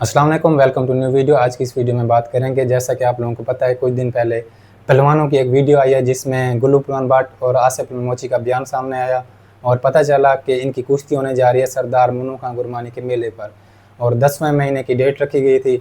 अस्सलाम वालेकुम, welcome to new video. आज की इस वीडियो में बात करेंगे, जैसा कि आप लोगों को पता है कुछ दिन पहले पहलवानों की एक वीडियो आई है जिसमें गुल्लू पहलवान भट्ट और आसिफ मोची का बयान सामने आया और पता चला कि इनकी कुश्ती होने जा रही है सरदार मुन्नू खां गुरमानी के मेले पर और 10वें महीने की डेट रखी गई थी।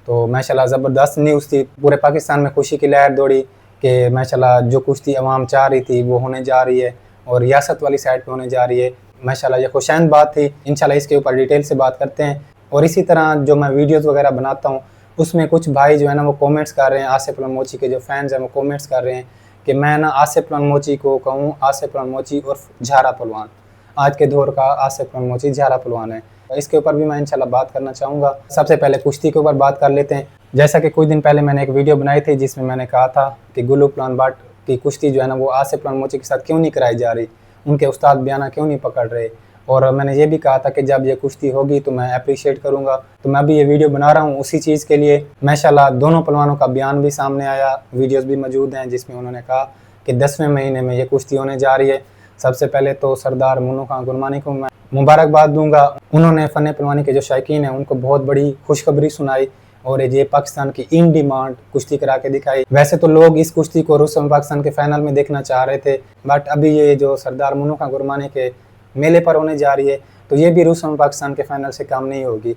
तो माशाल्लाह ज़बरदस्त न्यूज़ थी, पूरे पाकिस्तान में खुशी की लहर दौड़ी कि माशाल्लाह जो कुश्ती अवाम चाह रही थी वो होने जा रही है और रियासत वाली साइड पर होने जा रही है। माशाल्लाह ये खुशैन बात थी। इंशाल्लाह इसके ऊपर डिटेल से बात करते हैं। और इसी तरह जो मैं वीडियोस वगैरह बनाता हूँ उसमें कुछ भाई जो है ना वो कमेंट्स कर रहे हैं, आसिफ मोची के जो फैंस हैं वो कमेंट्स कर रहे हैं कि मैं ना आसिफ मोची को कहूँ आसिफ मोची उर्फ झारा पहलवान, आज के दौर का आसिफ मोची झारा पहलवान है। इसके ऊपर भी मैं इंशाल्लाह बात करना चाहूँगा। सबसे पहले कुश्ती के ऊपर बात कर लेते हैं। जैसा कि कुछ दिन पहले मैंने एक वीडियो बनाई थी जिसमें मैंने कहा था कि गुल्लू पहलवान भट्ट की कुश्ती जो है ना वो आसिफ मोची के साथ क्यों नहीं कराई जा रही, उनके उस्ताद बयाना क्यों नहीं पकड़ रहे। और मैंने ये भी कहा था कि जब ये कुश्ती होगी तो मैं अप्रिशिएट करूंगा। तो मैं अभी ये वीडियो बना रहा हूँ उसी चीज़ के लिए। माशाल्लाह दोनों पहलवानों का बयान भी सामने आया, वीडियोस भी मौजूद हैं जिसमें उन्होंने कहा कि 10वें महीने में ये कुश्ती होने जा रही है। सबसे पहले तो सरदार मुन्नू खां गुरमानी को मैं मुबारकबाद दूंगा। उन्होंने फ़न पहलवानी के जो शौकीन हैं उनको बहुत बड़ी खुशखबरी सुनाई और ये पाकिस्तान की इन डिमांड कुश्ती करा के दिखाई। वैसे तो लोग इस कुश्ती को रूस और पाकिस्तान के फाइनल में देखना चाह रहे थे, बट अभी ये जो सरदार मुन्नू खां गुरमानी के मेले पर होने जा रही है तो ये भी रूस और पाकिस्तान के फाइनल से कम नहीं होगी।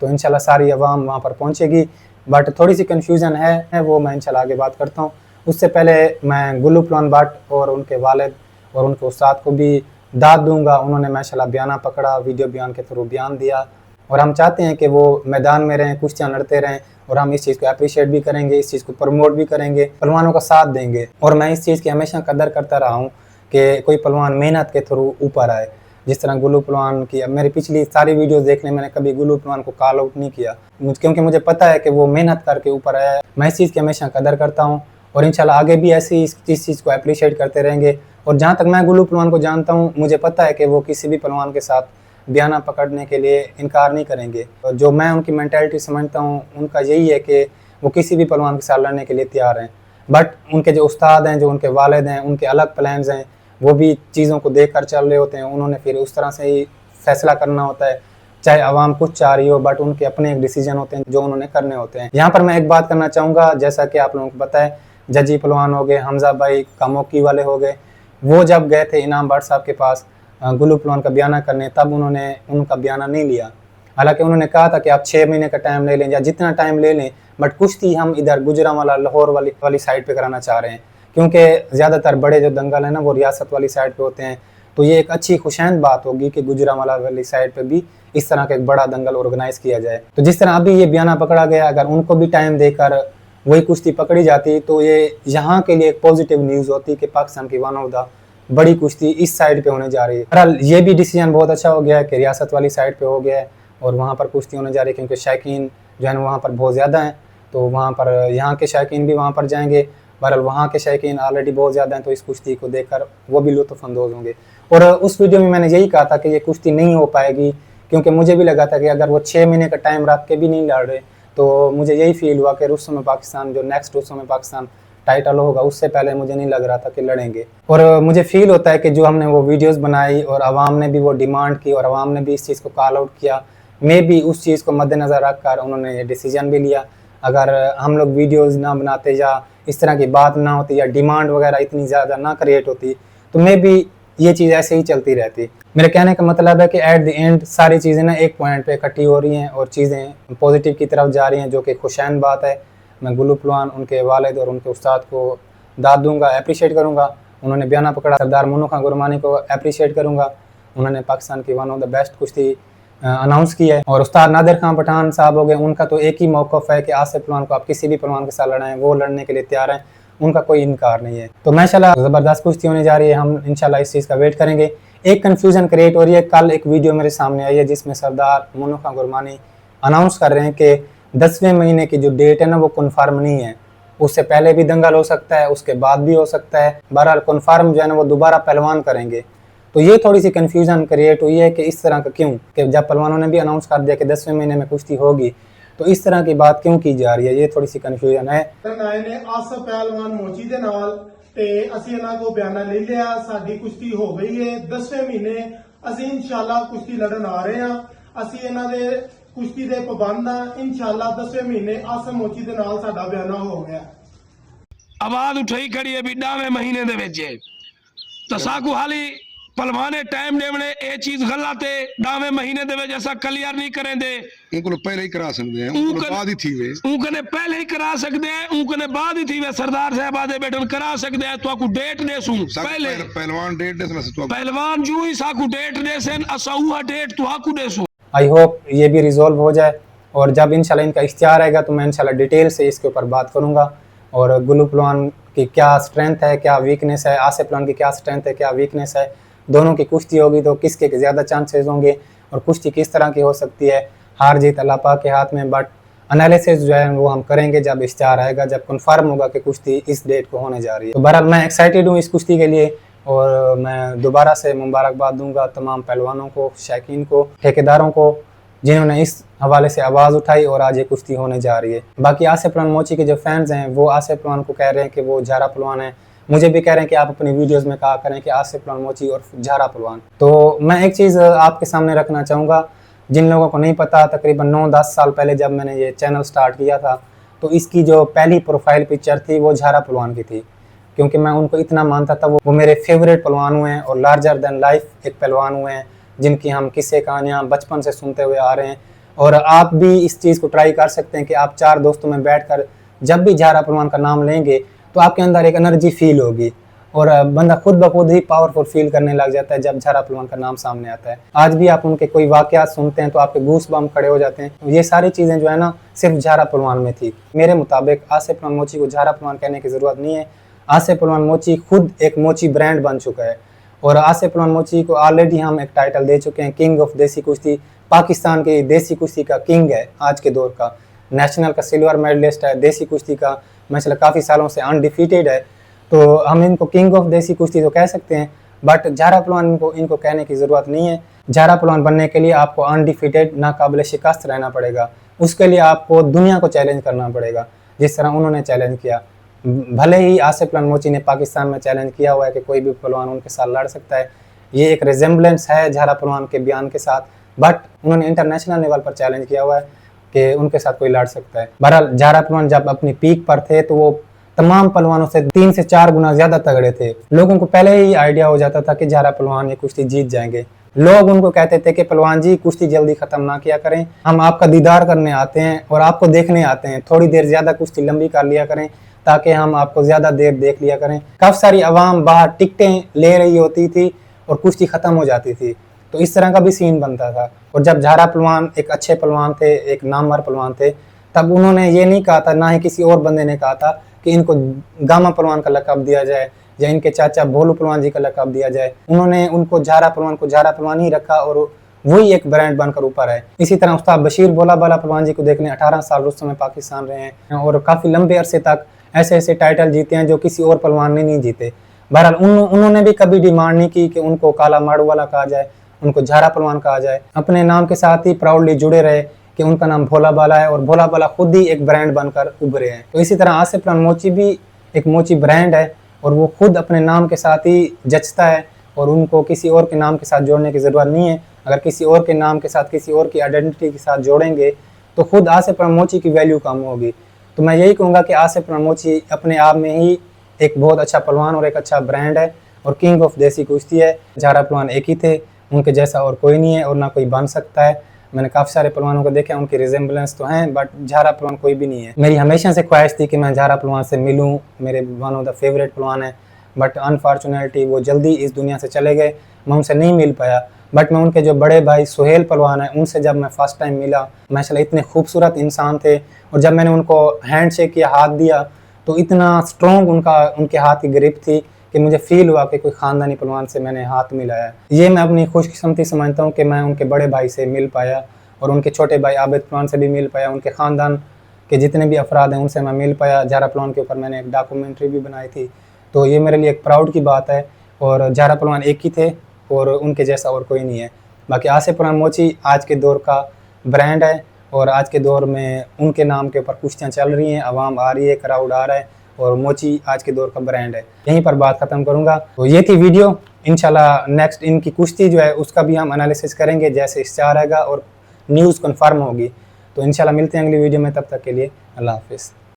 तो इंशाल्लाह सारी अवाम वहाँ पर पहुँचेगी, बट थोड़ी सी कन्फ्यूज़न है वो मैं इंशाल्लाह आगे बात करता हूँ। उससे पहले मैं गुल्लू पहलवान भट्ट और उनके वालिद और उनके उस्ताद को भी दाद दूंगा। उन्होंने माशाल्लाह बयाना पकड़ा, वीडियो बयान के थ्रू बयान दिया और हम चाहते हैं कि वो मैदान में रहें, कुश्तियाँ लड़ते रहें और हम इस चीज़ को अप्रिशिएट भी करेंगे, इस चीज़ को प्रमोट भी करेंगे, पहलवानों का साथ देंगे। और मैं इस चीज़ की हमेशा कदर करता रहा हूँ कि कोई पहलवान मेहनत के थ्रू ऊपर आए। जिस तरह गुल्लू पहलवान की मेरी पिछली सारी वीडियोस देख लें, मैंने कभी गुल्लू पहलवान को कॉल आउट नहीं किया क्योंकि मुझे पता है कि वो मेहनत करके ऊपर आया है। मैं इस चीज़ की हमेशा कदर करता हूँ और इंशाल्लाह आगे भी ऐसे इस चीज़ को अप्रिशिएट करते रहेंगे। और जहाँ तक मैं गुल्लू पहलवान को जानता हूँ मुझे पता है कि वो किसी भी पहलवान के साथ बयाना पकड़ने के लिए इनकार नहीं करेंगे। और जो मैं उनकी मेंटालिटी समझता हूँ उनका यही है कि वो किसी भी पहलवान के साथ लड़ने के लिए तैयार हैं। बट उनके जो उस्ताद हैं, जो उनके वालिद हैं, उनके अलग प्लान्स हैं, वो भी चीज़ों को देख कर चल रहे होते हैं। उन्होंने फिर उस तरह से ही फैसला करना होता है, चाहे आवाम कुछ चाह रही हो, बट उनके अपने एक डिसीजन होते हैं जो उन्होंने करने होते हैं। यहाँ पर मैं एक बात करना चाहूँगा, जैसा कि आप लोगों को पता है जजी पहलवान हो गए, हमजा भाई कामोकी वाले हो गए, वो जब गए थे इनाम भट्ट साहब के पास गुल्लू पहलवान का बयाना करने, तब उन्होंने उनका बयाना नहीं लिया। हालांकि उन्होंने कहा था कि आप 6 महीने का टाइम ले लें या जितना टाइम ले लें, बट कुश्ती हम इधर गुजरांवाला लाहौर वाली साइड पे कराना चाह रहे हैं क्योंकि ज़्यादातर बड़े जो दंगल है ना वो रियासत वाली साइड पे होते हैं। तो ये एक अच्छी खुशैन बात होगी कि गुजरांवाला वाली साइड पे भी इस तरह का एक बड़ा दंगल ऑर्गेनाइज किया जाए। तो जिस तरह अभी ये बयाना पकड़ा गया, अगर उनको भी टाइम देकर वही कुश्ती पकड़ी जाती तो ये यहाँ के लिए एक पॉजिटिव न्यूज़ होती कि पाकिस्तान की वन ऑफ द बड़ी कुश्ती इस साइड पे होने जा रही है। बहरहाल ये भी डिसीजन बहुत अच्छा हो गया है कि रियासत वाली साइड पे हो गया है और वहाँ पर कुश्ती होने जा रही है क्योंकि शौकीन जो है वहाँ पर बहुत ज़्यादा हैं। तो वहाँ पर यहाँ के शौकीन भी वहाँ पर जाएंगे। बहरहाल वहाँ के शौकीन ऑलरेडी बहुत ज़्यादा हैं तो इस कुश्ती को देखकर वो भी लुत्फ़अंदोज़ होंगे। और उस वीडियो में मैंने यही कहा था कि ये कुश्ती नहीं हो पाएगी क्योंकि मुझे भी लगा था कि अगर वो 6 महीने का टाइम रख के भी नहीं लड़ रहे तो मुझे यही फील हुआ कि रूस में पाकिस्तान जो नेक्स्ट रूस में पाकिस्तान टाइटल होगा उससे पहले मुझे नहीं लग रहा था कि लड़ेंगे। और मुझे फील होता है कि जो हमने वो वीडियोस बनाई और आवाम ने भी वो डिमांड की और आवाम ने भी इस चीज़ को कॉल आउट किया, मे भी उस चीज़ को मद्देनज़र रख कर उन्होंने ये डिसीजन भी लिया। अगर हम लोग वीडियोज़ ना बनाते या इस तरह की बात ना होती या डिमांड वगैरह इतनी ज़्यादा ना क्रिएट होती तो मे भी ये चीज़ ऐसे ही चलती रहती। मेरे कहने का मतलब है कि एट द एंड सारी चीज़ें ना एक पॉइंट पे इकट्ठी हो रही हैं और चीज़ें पॉजिटिव की तरफ जा रही हैं, जो कि खुशैन बात है। मैं गुल्लू पहलवान, उनके वालिद और उनके उस्ताद को दाद दूंगा, अप्रिशिएट करूंगा। उन्होंने बयाना पकड़ा, सरदार मुन्नू खां गुरमानी को अप्रिशिएट करूंगा। उन्होंने पाकिस्तान की वन ऑफ द बेस्ट कुश्ती अनाउंस की है। और उस्ताद नादिर खान पठान साहब हो गए, उनका तो एक ही मौक़िफ़ है कि आसिफ पहलवान को आप किसी भी पहलवान के साथ लड़ाएं, वो लड़ने के लिए तैयार हैं, उनका कोई इनकार नहीं है। तो माशाल्लाह ज़बरदस्त कुश्ती होने जा रही है, हम इंशाल्लाह इस चीज़ का वेट करेंगे। एक कन्फ्यूज़न क्रिएट हो रही है, कल एक वीडियो मेरे सामने आई है जिसमें सरदार मुन्नू खां गुरमानी अनाउंस कर रहे हैं कि 10वें महीने की जो डेट है ना वो कन्फर्म नहीं है, उससे पहले भी दंगल हो सकता है, उसके बाद भी हो सकता है। बहरहाल कन्फर्म जो है ना वो दोबारा पहलवान करेंगे। तो ये थोड़ी सी कन्फ्यूजन क्रिएट हुई है कि इस तरह का क्यों, कि जब पहलवानों ने भी अनाउंस कर दिया कि 10वें महीने में कुश्ती होगी तो इस तरह की बात क्यों की जा रही है, ये थोड़ी सी कन्फ्यूजन है। आसिफ पहलवान मोची दे नाल ते ਅਸੀਂ ਇਹਨਾਂ ਕੋ ਬਿਆਨਾ ਲੈ ਲਿਆ, ਸਾਡੀ ਕੁਸ਼ਤੀ ਹੋ ਗਈ ਹੈ 10ਵੇਂ ਮਹੀਨੇ। ਅਸੀਂ ਇਨਸ਼ਾਅੱਲਾ ਕੁਸ਼ਤੀ ਲੜਨ ਆ ਰਹੇ ਹਾਂ। ਅਸੀਂ ਇਹਨਾਂ ਦੇ ਕੁਸ਼ਤੀ ਦੇ ਪਾਬੰਦ ਆ। ਇਨਸ਼ਾਅੱਲਾ 10ਵੇਂ ਮਹੀਨੇ ਆਸਮ ਮੋਚੀ ਦੇ ਨਾਲ ਸਾਡਾ ਬਿਆਨਾ ਹੋ ਗਿਆ। आवाज उठाई खड़ी है भी 10वें महीने दे विच तो साकू हाली पलवाने टाइम देवने ये चीज गलत है। 10वें महीने दे विच ऐसा क्लियर नहीं करेंदे। उनको पहले ही करा सकते हैं, उनको बाद ही थी वे उनकने पहले ही करा सकते हैं, उनकने बाद ही थी वे सरदार साहब आदे बेटन करा सकते हैं। तो आपको डेट दे सूं पहले पहलवान डेट दे सकते पहलवान जू ही साकू डेट दे सेन असा हुआ डेट तो आकू दे सूं। आई होप ये भी रिजॉल्व हो जाए और जब इंशाल्लाह इनका इख्तियार आएगा तो मैं इंशाल्लाह डिटेल से इसके ऊपर बात करूंगा और गुल्लू पहलवान की क्या स्ट्रेंथ है, क्या वीकनेस है, आसिफ पहलवान की क्या स्ट्रेंथ है, क्या वीकनेस है। दोनों की कुश्ती होगी तो किसके ज़्यादा चांसेस होंगे और कुश्ती किस तरह की हो सकती है। हार जीत अल्लाह पाक के हाथ में, बट एनालिसिस जो है वो हम करेंगे जब इश्तिहार आएगा, जब कन्फर्म होगा कि कुश्ती इस डेट को होने जा रही है। तो बहरहाल मैं एक्साइटेड हूँ इस कुश्ती के लिए और मैं दोबारा से मुबारकबाद दूंगा तमाम पहलवानों को, शायकीन को, ठेकेदारों को जिन्होंने इस हवाले से आवाज़ उठाई और आज ये कुश्ती होने जा रही है। बाकी आसिफ पहलवान मोची के जो फैंस हैं वो आसिफ पहलवान को कह रहे हैं कि वो झारा पहलवान है। मुझे भी कह रहे हैं कि आप अपनी वीडियोस में कहा करें कि आसिफ पहलवान मोची और झारा पहलवान। तो मैं एक चीज़ आपके सामने रखना चाहूँगा, जिन लोगों को नहीं पता, तकरीबन 9-10 साल पहले जब मैंने ये चैनल स्टार्ट किया था तो इसकी जो पहली प्रोफाइल पिक्चर थी वो झारा पहलवान की थी, क्योंकि मैं उनको इतना मानता था। वो मेरे फेवरेट पहलवान हुए हैं और लार्जर देन लाइफ एक पहलवान हुए हैं जिनकी हम किस्से कहानियाँ बचपन से सुनते हुए आ रहे हैं। और आप भी इस चीज़ को ट्राई कर सकते हैं कि आप 4 दोस्तों में बैठकर जब भी झारा पहलवान का नाम लेंगे तो आपके अंदर एक एनर्जी फील होगी और बंदा खुद ब खुद ही पावरफुल फील करने लग जाता है जब झारा पहलवान का नाम सामने आता है। आज भी आप उनके कोई वाकयात सुनते हैं तो आपके गूस बम्प खड़े हो जाते हैं। ये सारी चीज़ें जो है ना सिर्फ झारा पहलवान में थी। मेरे मुताबिक आसिफ पहलवान मोची को झारा पहलवान कहने की ज़रूरत नहीं है। आसिफ पहलवान मोची खुद एक मोची ब्रांड बन चुका है और आसिफ पहलवान मोची को ऑलरेडी हम एक टाइटल दे चुके हैं, किंग ऑफ देसी कुश्ती। पाकिस्तान की देसी कुश्ती का किंग है आज के दौर का, नेशनल का सिल्वर मेडलिस्ट है, देसी कुश्ती का माशाल्लाह काफ़ी सालों से अनडिफीटेड है। तो हम इनको किंग ऑफ देसी कुश्ती तो कह सकते हैं, बट झारा पहलवान इनको कहने की ज़रूरत नहीं है। झारा पहलवान बनने के लिए आपको अनडिफीटेड, नाकाबिल शिकस्त रहना पड़ेगा। उसके लिए आपको दुनिया को चैलेंज करना पड़ेगा जिस तरह उन्होंने चैलेंज किया। भले ही आसिफ पहलवान मोची ने पाकिस्तान में चैलेंज किया हुआ है कि कोई भी पहलवान उनके साथ लड़ सकता है, ये एक रिजेम्बलेंस है झारा पहलवान के बयान के साथ, बट उन्होंने इंटरनेशनल लेवल पर चैलेंज किया हुआ है कि उनके साथ कोई लड़ सकता है। बहरहाल झारा पहलवान जब अपनी पीक पर थे तो वो तमाम पहलवानों से 3 से 4 गुना ज़्यादा तगड़े थे। लोगों को पहले ही आइडिया हो जाता था कि झारा पहलवान ये कुश्ती जीत जाएंगे। लोग उनको कहते थे कि पहलवान जी कुश्ती जल्दी ख़त्म ना किया करें, हम आपका दीदार करने आते हैं और आपको देखने आते हैं, थोड़ी देर ज़्यादा कुश्ती लंबी कर लिया करें ताकि हम आपको ज़्यादा देर देख लिया करें। काफ़ी सारी आवाम बाहर टिकटें ले रही होती थी और कुश्ती ख़त्म हो जाती थी, तो इस तरह का भी सीन बनता था। और जब झारा पहलवान एक अच्छे पहलवान थे, एक नामवर पहलवान थे, तब उन्होंने ये नहीं कहा था, ना ही किसी और बंदे ने कहा था कि इनको गामा पहलवान का लक़ब दिया जाए या इनके चाचा भोलू पहलवान जी का लक़ब दिया जाए। उन्होंने उनको झारा पहलवान को झारा पहलवान ही रखा और वही एक ब्रांड बनकर ऊपर है। इसी तरह उस्ताद बशीर भोला बाला पहलवान जी को देख लें, 18 साल रुस्तम में पाकिस्तान रहे हैं और काफ़ी लंबे अरसे तक ऐसे ऐसे टाइटल जीते हैं जो किसी और पहलवान ने नहीं जीते। बहरहाल उन्होंने भी कभी डिमांड नहीं की कि उनको काला माड़ू वाला कहा जाए, उनको झारा पहलवान कहा जाए। अपने नाम के साथ ही प्राउडली जुड़े रहे कि उनका नाम भोला बाला है और भोला बाला खुद ही एक ब्रांड बनकर उभरे हैं। तो इसी तरह आसिफ पहलवान मोची भी एक मोची ब्रांड है और वो खुद अपने नाम के साथ ही जचता है और उनको किसी और के नाम के साथ जोड़ने की ज़रूरत नहीं है। अगर किसी और के नाम के साथ, किसी और की आइडेंटिटी के साथ जोड़ेंगे तो खुद आसिफ पहलवान मोची की वैल्यू कम होगी। तो मैं यही कहूँगा कि आसिफ पहलवान मोची अपने आप में ही एक बहुत अच्छा पहलवान और एक अच्छा ब्रांड है और किंग ऑफ देसी कुश्ती है। झारा पहलवान एक ही थे, उनके जैसा और कोई नहीं है और ना कोई बन सकता है। मैंने काफ़ी सारे पहलवानों को देखा, उनकी रिजेम्बलेंस तो हैं, बट झारा पहलवान कोई भी नहीं है। मेरी हमेशा से ख्वाहिश थी कि मैं झारा पहलवान से मिलूं, मेरे वन ऑफ द फेवरेट पहलवान है, बट अनफॉर्चुनेटली वो जल्दी इस दुनिया से चले गए, मैं उनसे नहीं मिल पाया। बट मैं उनके जो बड़े भाई सुहेल पहलवान हैं उनसे जब मैं फ़र्स्ट टाइम मिला, माशाल्लाह इतने खूबसूरत इंसान थे और जब मैंने उनको हैंड शेक किया, हाथ दिया, तो इतना स्ट्रॉन्ग उनके हाथ की ग्रिप थी कि मुझे फील हुआ कि कोई ख़ानदानी पहलवान से मैंने हाथ मिलाया है। ये मैं अपनी खुशकिस्मती समझता हूँ कि मैं उनके बड़े भाई से मिल पाया और उनके छोटे भाई आबिद पहलवान से भी मिल पाया, उनके ख़ानदान के जितने भी अफराद हैं उनसे मैं मिल पाया। झारा पहलवान के ऊपर मैंने एक डॉक्यूमेंट्री भी बनाई थी, तो ये मेरे लिए एक प्राउड की बात है। और झारा पहलवान एक ही थे और उनके जैसा और कोई नहीं है। बाकी आसिफ पहलवान मोची आज के दौर का ब्रांड है और आज के दौर में उनके नाम के ऊपर कुश्तियाँ चल रही हैं, आवाम आ रही है, क्राउड आ रहा है और मोची आज के दौर का ब्रांड है। यहीं पर बात ख़त्म करूँगा। तो ये थी वीडियो, इंशाल्लाह नेक्स्ट इनकी कुश्ती जो है उसका भी हम एनालिसिस करेंगे जैसे इश्तिहार आएगा और न्यूज़ कन्फर्म होगी। तो इंशाल्लाह मिलते हैं अगली वीडियो में, तब तक के लिए अल्लाह हाफिज़।